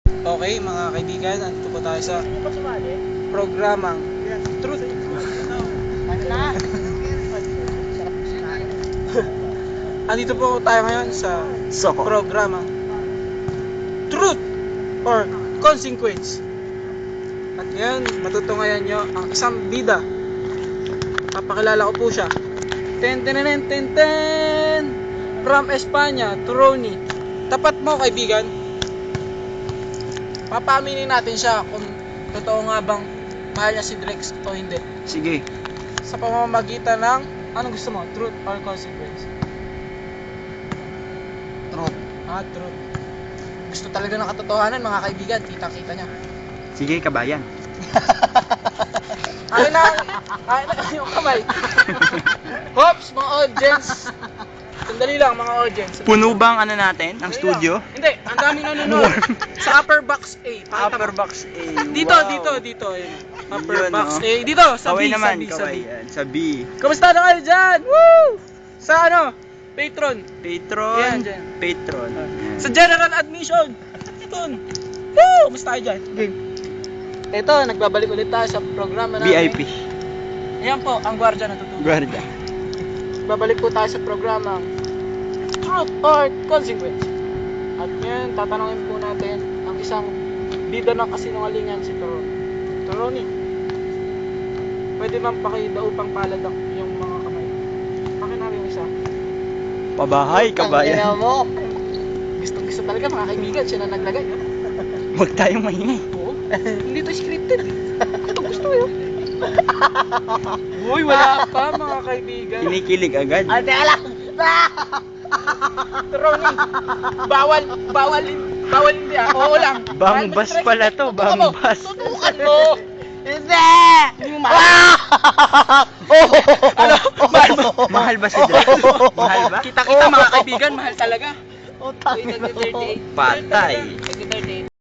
Okay, mga kaibigan, andito po tayo sa programang Truth. Andito po tayo ngayon sa programang Truth or Consequence. At ngayon, matutunghayan nyo ang isang bida. Papakilala ko po siya. Ten ten ten ten ten from Espanya, Troni. Tapat mo, kaibigan. Papaaminin natin siya kung totoo nga bang mahal niya si Drex o hindi. Sige. Sa pamamagitan ng, anong gusto mo? Truth or consequence? Truth. Truth. Gusto talaga ng katotohanan, mga kaibigan. Kita-kita niya. Sige, kabayan. Ayun na yung kamay. Hops, mga audience. Sandali lang, mga audience. Puno bang ano natin, ang Sandali studio? lang. Hindi, ang daming nanonood. Sa upper box A. Pakita Upper mo. box A. Dito, Wow. dito. Ayun. Upper Yun, box oh. A. Dito, sa Kaway B, naman, sa B, sa B. kaway. Yan, sa B. Kumusta na kayo dyan? Woo! Sa ano? Patron. Patron. Yan, dyan. Patron. Yan. Sa general admission. Ito. Woo! Kumusta kayo dyan? Game. Ito, nagbabalik ulit tayo sa programa namin. VIP. Ayan po, ang gwardiya natutulog. Guardia. Babalik po tayo sa programa Truth or Consequence. At ngayon, tatanungin po natin ang isang bida ng kasinungalingan, si Toroni. Toroni, pwede bang pakidaupang palad ang iyong mga kamay? Pakinari yung isa. Pabahay, kabayan. mo. Gusto talaga, mga kaibigan, siya na naglagay. Huwag tayong maingay. Oo. Hindi to scripted. Ito gusto yun. Uy, wala pa, mga kaibigan. Kinikilig agad. Ate, ala! Toroni, bawal hindi ah. Oo lang. Bambas pala to, bambas. Tutukan mo. Hindi! Hindi mo mahal. Ano? Mahal mo? Mahal ba si Drex? Mahal ba? Kita-kita, mga kaibigan, mahal talaga. 38. Patay.